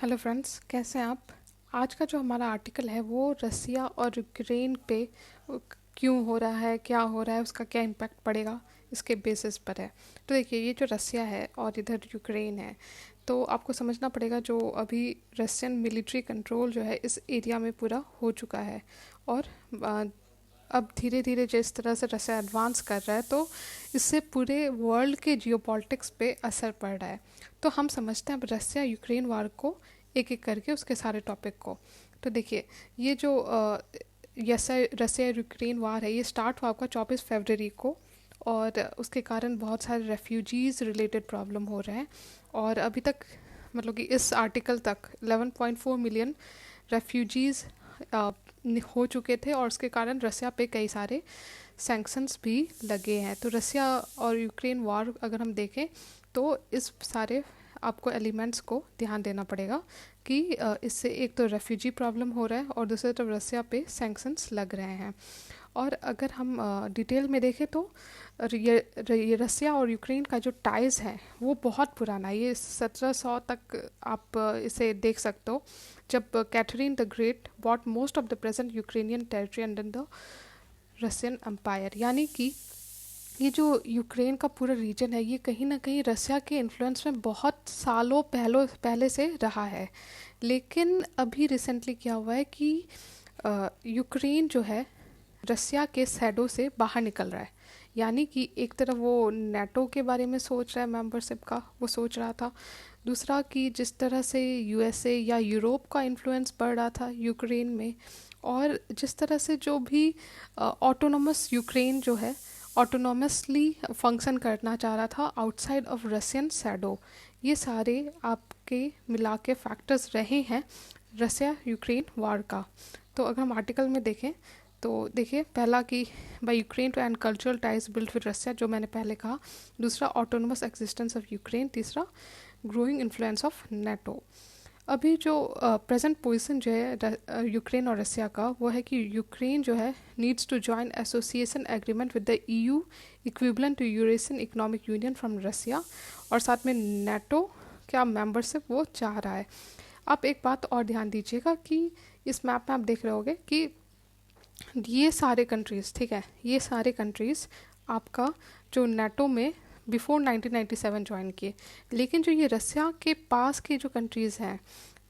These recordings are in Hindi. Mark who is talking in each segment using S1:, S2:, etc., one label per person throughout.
S1: हेलो फ्रेंड्स, कैसे हैं आप। आज का जो हमारा आर्टिकल है वो रसिया और यूक्रेन पे क्यों हो रहा है, क्या हो रहा है, उसका क्या इम्पैक्ट पड़ेगा, इसके बेसिस पर है। तो देखिए, ये जो रसिया है और इधर यूक्रेन है, तो आपको समझना पड़ेगा जो अभी रशियन मिलिट्री कंट्रोल जो है इस एरिया में पूरा हो चुका है। और आ, अब धीरे धीरे जिस तरह से रसिया एडवांस कर रहा है, तो इससे पूरे वर्ल्ड के जियोपॉलिटिक्स पे असर पड़ रहा है। तो हम समझते हैं अब रसिया यूक्रेन वार को एक एक करके, उसके सारे टॉपिक को। तो देखिए, ये जो रसिया यूक्रेन वार है, ये स्टार्ट हुआ आपका 24 फरवरी को। और उसके कारण बहुत सारे रेफ्यूजीज़ रिलेटेड प्रॉब्लम हो रहे हैं। और अभी तक मतलब कि इस आर्टिकल तक 11.4 मिलियन रेफ्यूजीज़ हो चुके थे, और उसके कारण रसिया पे कई सारे सैंक्शंस भी लगे हैं। तो रसिया और यूक्रेन वॉर अगर हम देखें, तो इस सारे आपको एलिमेंट्स को ध्यान देना पड़ेगा कि इससे एक तो रेफ्यूजी प्रॉब्लम हो रहा है और दूसरी तरफ रसिया पे सैंक्शंस लग रहे हैं। और अगर हम डिटेल में देखें, तो ये रसिया और यूक्रेन का जो टाइज़ है वो बहुत पुराना है। ये 1700 तक आप इसे देख सकते हो, जब Catherine the Great bought most of the present Ukrainian territory under the Russian empire. यानी कि ये जो यूक्रेन का पूरा रीजन है, ये कहीं ना कहीं रसिया के इन्फ्लुएंस में बहुत सालों पहले से रहा है। लेकिन अभी रिसेंटली क्या हुआ है कि यूक्रेन जो है रसिया के शैडो से बाहर निकल रहा है। यानी कि एक तरफ वो नेटो के बारे में सोच रहा है, मेंबरशिप का वो सोच रहा था। दूसरा कि जिस तरह से यूएसए या यूरोप का इन्फ्लुएंस बढ़ रहा था यूक्रेन में, और जिस तरह से जो भी ऑटोनोमस यूक्रेन जो है ऑटोनोमसली फंक्शन करना चाह रहा था आउटसाइड ऑफ रशियन शैडो, ये सारे आपके मिला के फैक्टर्स रहे हैं रसिया यूक्रेन वार का। तो अगर हम आर्टिकल में देखें, तो देखिए, पहला कि by Ukraine to and cultural ties built with Russia, जो मैंने पहले कहा। दूसरा, ऑटोनोमस एग्जिस्टेंस ऑफ यूक्रेन। तीसरा, ग्रोइंग इन्फ्लुएंस ऑफ नेटो। अभी जो प्रेजेंट पोजीशन जो है यूक्रेन और रसिया का, वो है कि यूक्रेन जो है needs to join association agreement with the EU equivalent to Eurasian economic union from Russia, और साथ में नेटो क्या मेंबरशिप वो चाह रहा है। आप एक बात और ध्यान दीजिएगा कि इस मैप में आप देख रहे होंगे कि ये सारे कंट्रीज़, ठीक है, ये सारे कंट्रीज़ आपका जो नेटो में बिफोर 1997 ज्वाइन किए। लेकिन जो ये रसिया के पास के जो कंट्रीज़ हैं,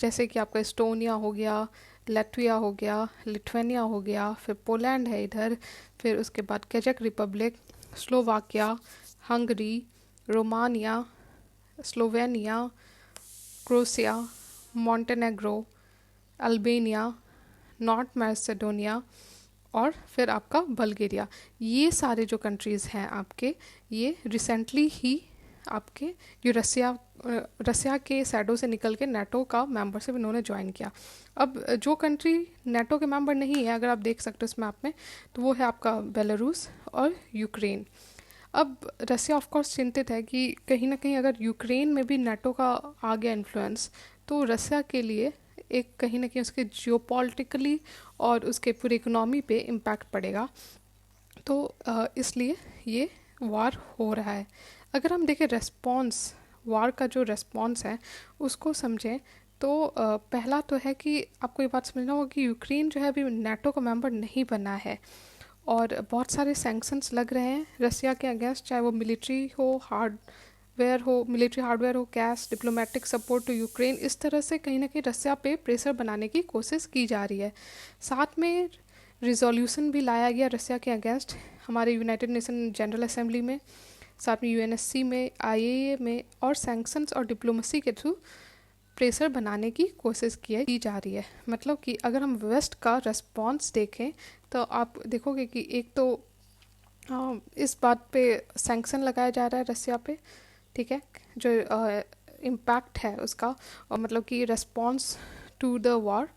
S1: जैसे कि आपका एस्टोनिया हो गया, लैट्विया हो गया, लिथुआनिया हो गया, फिर पोलैंड है इधर, फिर उसके बाद चेक Republic, Slovakia, Hungary, Romania, Slovenia, Croatia, Montenegro, Albania, North Macedonia, और फिर आपका बल्गेरिया। ये सारे जो कंट्रीज़ हैं आपके, ये रिसेंटली ही आपके जो रसिया के शैडो से निकल के नेटो का मेंबरशिप इन्होंने ज्वाइन किया। अब जो कंट्री नेटो के मेंबर नहीं है, अगर आप देख सकते हो इस मैप में, तो वो है आपका बेलारूस और यूक्रेन। अब रसिया ऑफ कोर्स चिंतित है कि कहीं ना कहीं अगर यूक्रेन में भी नेटो का आ गया इन्फ्लुएंस, तो रसिया के लिए एक कहीं ना कहीं उसके जियोपॉलिटिकली और उसके पूरी इकोनॉमी पे इम्पैक्ट पड़ेगा। तो इसलिए ये वार हो रहा है। अगर हम देखें रेस्पॉन्स, वार का जो रेस्पॉन्स है उसको समझें, तो पहला तो है कि आपको ये बात समझना होगा कि यूक्रेन जो है अभी नेटो का मेंबर नहीं बना है, और बहुत सारे सैंक्शंस लग रहे हैं रसिया के अगेंस्ट, चाहे वो मिलिट्री हो, मिलिट्री हार्डवेयर हो, cash, diplomatic support to Ukraine. इस तरह से कहीं ना कहीं रसिया पे प्रेशर बनाने की कोशिश की जा रही है। साथ में रिजोल्यूशन भी लाया गया रसिया के अगेंस्ट हमारे यूनाइटेड नेशन जनरल असेंबली में, साथ में यूएनएससी में, आईएए में, और सैंक्शंस और डिप्लोमेसी के थ्रू प्रेशर बनाने की कोशिश की जा रही है। मतलब कि अगर हम वेस्ट का रेस्पॉन्स देखें, तो आप देखोगे कि एक तो इस बात पे सैंक्शन लगाया जा रहा है रसिया पे, ठीक है, जो इम्पैक्ट है उसका, और मतलब कि response to the war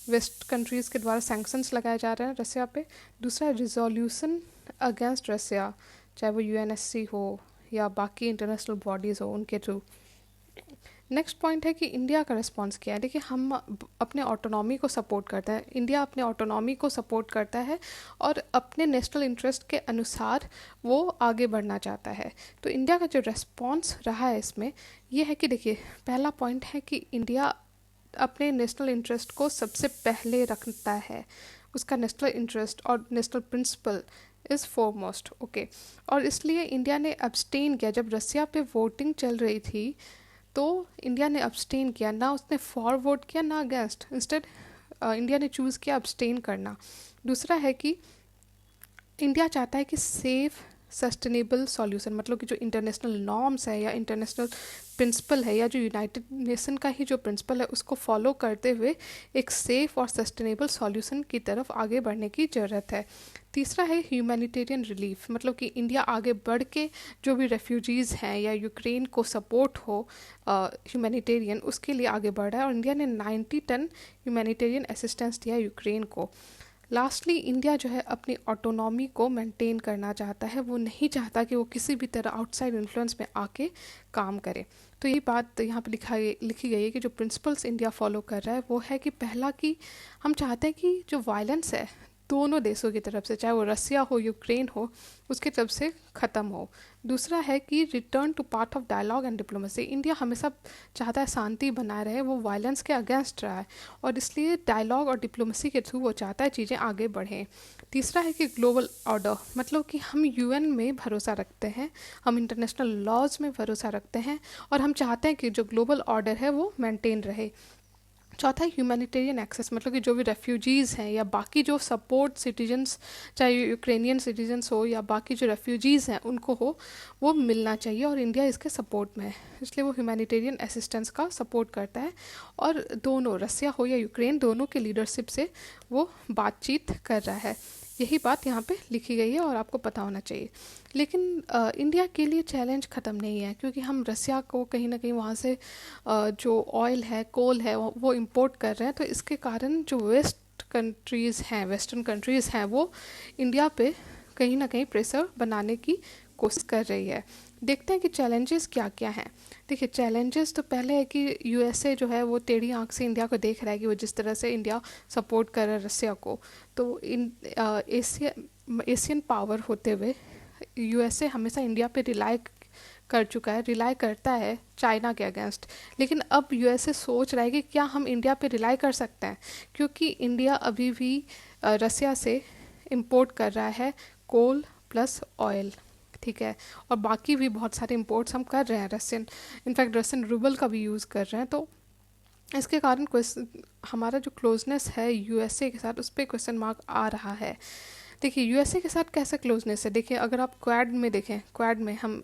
S1: West countries के द्वारा सैंक्शंस लगाए जा रहे हैं रसिया पे। दूसरा, रिजोल्यूशन अगेंस्ट रसिया, चाहे वो यूएनएससी हो या बाकी इंटरनेशनल बॉडीज़ हो, उनके थ्रू। नेक्स्ट पॉइंट है कि इंडिया का रिस्पॉन्स क्या है। देखिए, हम अपने ऑटोनॉमी को सपोर्ट करता है, इंडिया अपने ऑटोनॉमी को सपोर्ट करता है और अपने नेशनल इंटरेस्ट के अनुसार वो आगे बढ़ना चाहता है। तो इंडिया का जो रिस्पॉन्स रहा है इसमें, ये है कि देखिए, पहला पॉइंट है कि इंडिया अपने नेशनल इंटरेस्ट को सबसे पहले रखता है, उसका नेशनल इंटरेस्ट और national principle is foremost. Okay, और इसलिए इंडिया ने अब्सटेन किया जब रसिया पे वोटिंग चल रही थी, तो इंडिया ने अब्सटेन किया, ना उसने फॉर वोट किया ना अगेंस्ट, इंस्टेड इंडिया ने चूज़ किया अब्सटेन करना। दूसरा है कि इंडिया चाहता है कि सेफ सस्टेनेबल सॉल्यूशन, मतलब कि जो इंटरनेशनल नॉर्म्स है या इंटरनेशनल प्रिंसिपल है या जो यूनाइटेड नेशन का ही जो प्रिंसिपल है उसको फॉलो करते हुए एक सेफ और सस्टेनेबल सॉल्यूशन की तरफ आगे बढ़ने की ज़रूरत है। तीसरा है ह्यूमैनिटेरियन रिलीफ, मतलब कि इंडिया आगे बढ़ के जो भी रेफ्यूजीज़ हैं या यूक्रेन को सपोर्ट हो ह्यूमैनिटेरियन, उसके लिए आगे बढ़ रहा है, और इंडिया ने 90 टन ह्यूमैनिटेरियन असिस्टेंस दिया यूक्रेन को। लास्टली इंडिया जो है अपनी ऑटोनॉमी को मेंटेन करना चाहता है, वो नहीं चाहता कि वो किसी भी तरह आउटसाइड इन्फ्लुएंस में आके काम करे। तो ये बात यहाँ पे लिखी गई है कि जो प्रिंसिपल्स इंडिया फॉलो कर रहा है वो है कि पहला कि हम चाहते हैं कि जो वायलेंस है दोनों देशों की तरफ से, चाहे वो रसिया हो यूक्रेन हो, उसकी तरफ से ख़त्म हो। दूसरा है कि return to part of dialogue and diplomacy, India हमेशा चाहता है शांति बनाए रहे, वो वायलेंस के अगेंस्ट रहा है और इसलिए डायलॉग और डिप्लोमेसी के थ्रू वो चाहता है चीज़ें आगे बढ़ें। तीसरा है कि ग्लोबल ऑर्डर, मतलब कि हम यूएन में भरोसा रखते हैं, हम इंटरनेशनल लॉज में भरोसा रखते हैं और हम चाहते हैं कि जो ग्लोबल ऑर्डर है वो मेंटेन रहे। चौथा है ह्यूमैनिटेरियन एक्सेस, मतलब कि जो भी रेफ्यूजीज़ हैं या बाकी जो सपोर्ट सिटीजन्स, चाहे यूक्रेनियन सिटीजन्स हो या बाकी जो रेफ्यूजीज़ हैं उनको हो, वो मिलना चाहिए और इंडिया इसके सपोर्ट में है, इसलिए वो ह्यूमैनिटेरियन असिस्टेंस का सपोर्ट करता है। और दोनों रसिया हो या यूक्रेन, दोनों के लीडरशिप से वो बातचीत कर रहा है। यही बात यहाँ पे लिखी गई है और आपको पता होना चाहिए। लेकिन इंडिया के लिए चैलेंज ख़त्म नहीं है, क्योंकि हम रसिया को कहीं ना कहीं वहाँ से जो ऑयल है, कोल है, वो इंपोर्ट कर रहे हैं, तो इसके कारण जो वेस्टर्न कंट्रीज़ हैं वो इंडिया पे कहीं ना कहीं प्रेशर बनाने की कोशिश कर रही है। देखते हैं कि चैलेंजेस क्या क्या हैं। देखिए, चैलेंजेस तो पहले है कि यूएसए जो है वो टेढ़ी आंख से इंडिया को देख रहा है कि वो जिस तरह से इंडिया सपोर्ट कर रहा है रसिया को, तो एशियन पावर होते हुए यूएसए हमेशा इंडिया पे रिलाई करता है चाइना के अगेंस्ट। लेकिन अब यूएसए सोच रहा है कि क्या हम इंडिया पे रिलाई कर सकते हैं, क्योंकि इंडिया अभी भी रसिया से इंपोर्ट कर रहा है कोल प्लस ऑयल, ठीक है, और बाकी भी बहुत सारे इंपोर्ट्स हम कर रहे हैं, इनफैक्ट रशियन रूबल का भी यूज़ कर रहे हैं। तो इसके कारण हमारा जो क्लोजनेस है यूएसए के साथ, उस पर क्वेश्चन मार्क आ रहा है। देखिए, यूएसए के साथ कैसा क्लोजनेस है, देखिए अगर आप क्वाड में देखें, क्वाड में हम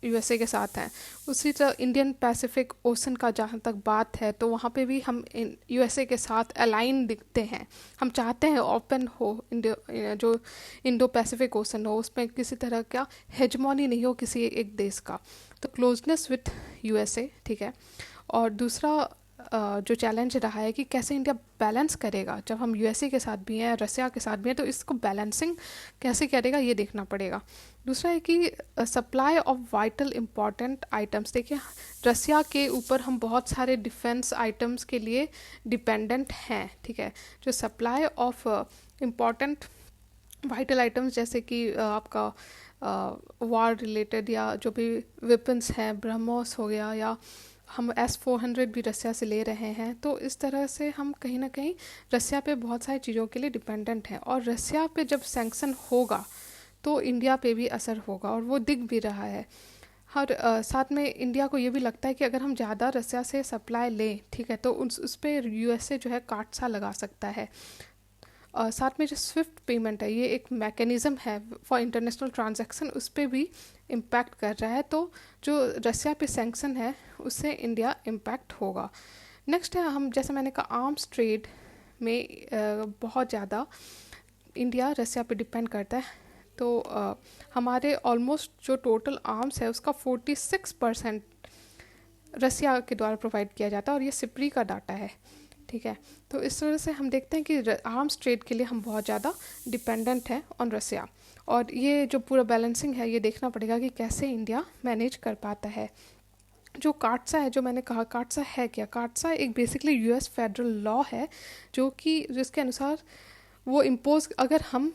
S1: यूएसए के साथ हैं, उसी तरह इंडियन पैसिफिक ओशन का जहाँ तक बात है तो वहाँ पे भी हम यूएसए के साथ अलाइन दिखते हैं। हम चाहते हैं ओपन हो जो इंडो पैसिफिक ओशन हो, उसमें किसी तरह का हेजमोनी नहीं हो किसी एक देश का, तो क्लोजनेस विथ यूएसए, ठीक है। और दूसरा जो चैलेंज रहा है कि कैसे इंडिया बैलेंस करेगा, जब हम यूएसए के साथ भी हैं, रसिया के साथ भी हैं, तो इसको बैलेंसिंग कैसे करेगा ये देखना पड़ेगा। दूसरा है कि supply of vital important items, देखिए रसिया के ऊपर हम बहुत सारे डिफेंस आइटम्स के लिए डिपेंडेंट हैं, ठीक है। जो supply of important vital items जैसे कि आपका वार रिलेटेड या जो भी वेपन्स हैं, ब्रह्मोस हो गया, या हम S-400 भी रसिया से ले रहे हैं, तो इस तरह से हम कहीं ना कहीं रसिया पे बहुत सारी चीज़ों के लिए डिपेंडेंट हैं। और रसिया पे जब सैंक्शन होगा तो इंडिया पे भी असर होगा और वो दिख भी रहा है। हर साथ में इंडिया को ये भी लगता है कि अगर हम ज़्यादा रसिया से सप्लाई लें, ठीक है, तो उस पर यूएसए जो है काट सा लगा सकता है। साथ में जो स्विफ्ट पेमेंट है, ये एक मैकेनिज़्म है फॉर इंटरनेशनल ट्रांजैक्शन, उस पर भी इम्पैक्ट कर रहा है। तो जो रसिया पे सैंक्शन है उससे इंडिया इम्पैक्ट होगा। नेक्स्ट है, हम जैसे मैंने कहा आर्म्स ट्रेड में बहुत ज़्यादा इंडिया रसिया पे डिपेंड करता है। तो हमारे ऑलमोस्ट जो टोटल आर्म्स है उसका 46% रसिया के द्वारा प्रोवाइड किया जाता है, और ये सिप्री का डाटा है, ठीक है। तो इस तरह से हम देखते हैं कि आर्म्स ट्रेड के लिए हम बहुत ज़्यादा डिपेंडेंट हैं ऑन रसिया, और ये जो पूरा बैलेंसिंग है ये देखना पड़ेगा कि कैसे इंडिया मैनेज कर पाता है। जो काटसा है, जो मैंने कहा काटसा है क्या, काटसा एक बेसिकली यूएस फेडरल लॉ है जो कि जिसके अनुसार वो इम्पोज, अगर हम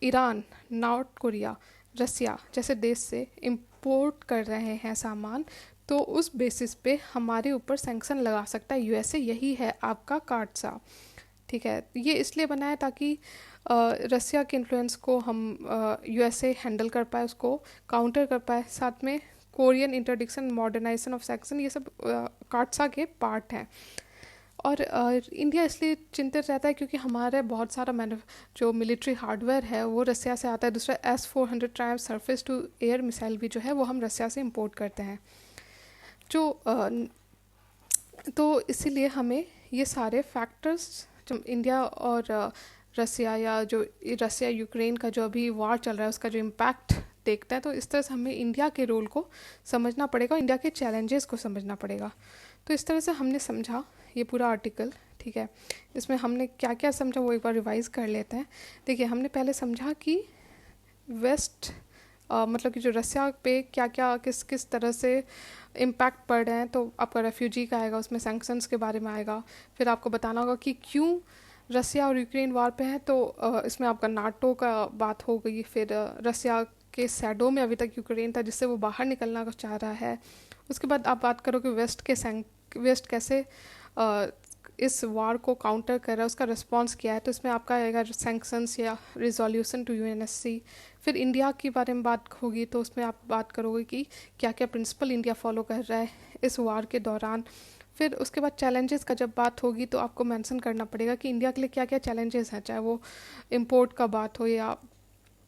S1: ईरान, नॉर्थ कोरिया, रसिया जैसे देश से इंपोर्ट कर रहे हैं सामान, तो उस बेसिस पे हमारे ऊपर सैंक्शन लगा सकता है यूएसए। यही है आपका कार्डसा। ठीक है, ये इसलिए बना है ताकि रसिया के इन्फ्लुएंस को हम यूएसए हैंडल कर पाए, उसको काउंटर कर पाए। साथ में Korean interdiction, modernisation of sanction, ये सब कार्डसा के पार्ट हैं। और इंडिया इसलिए चिंतित रहता है क्योंकि हमारे बहुत सारा जो मिलिट्री हार्डवेयर है वो रसिया से आता है। दूसरा S-400 triumph surface to air missile भी जो है वो हम रसिया से इंपोर्ट करते हैं। जो तो इसीलिए हमें ये सारे फैक्टर्स, जो इंडिया और रसिया, या जो रसिया यूक्रेन का जो अभी वॉर चल रहा है उसका जो इम्पैक्ट देखता है, तो इस तरह से हमें इंडिया के रोल को समझना पड़ेगा, इंडिया के चैलेंजेस को समझना पड़ेगा। तो इस तरह से हमने समझा ये पूरा आर्टिकल। ठीक है, इसमें हमने क्या क्या समझा वो एक बार रिवाइज कर लेते हैं। देखिए, हमने पहले समझा कि वेस्ट मतलब कि जो रसिया पे क्या क्या किस किस तरह से इम्पैक्ट पड़ रहे हैं। तो आपका रेफ्यूजी का आएगा, उसमें सैंक्शंस के बारे में आएगा। फिर आपको बताना होगा कि क्यों रसिया और यूक्रेन वार पे है, तो इसमें आपका नाटो का बात हो गई। फिर रसिया के शैडो में अभी तक यूक्रेन था जिससे वो बाहर निकलना चाह रहा है। उसके बाद आप बात करोगे वेस्ट कैसे इस वार को काउंटर कर रहा है, उसका रिस्पॉन्स क्या है। तो इसमें आपका आएगा सैंक्शंस या रिजोल्यूशन टू यूएनएससी। फिर इंडिया के बारे में बात होगी तो उसमें आप बात करोगे कि क्या क्या प्रिंसिपल इंडिया फॉलो कर रहा है इस वार के दौरान। फिर उसके बाद चैलेंजेस का जब बात होगी तो आपको मेंशन करना पड़ेगा कि इंडिया के लिए क्या क्या चैलेंजेस हैं, चाहे वो इम्पोर्ट का बात हो या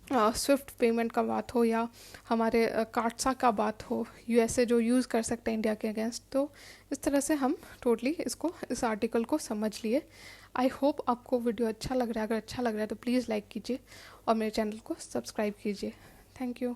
S1: स्विफ्ट पेमेंट का बात हो या हमारे कार्डसा का बात हो, यूएसए जो यूज़ कर सकते हैं इंडिया के अगेंस्ट। तो इस तरह से हम टोटली इस आर्टिकल को समझ लिए। आई होप आपको वीडियो अच्छा लग रहा है। अगर अच्छा लग रहा है तो प्लीज़ लाइक कीजिए और मेरे चैनल को सब्सक्राइब कीजिए। Thank you.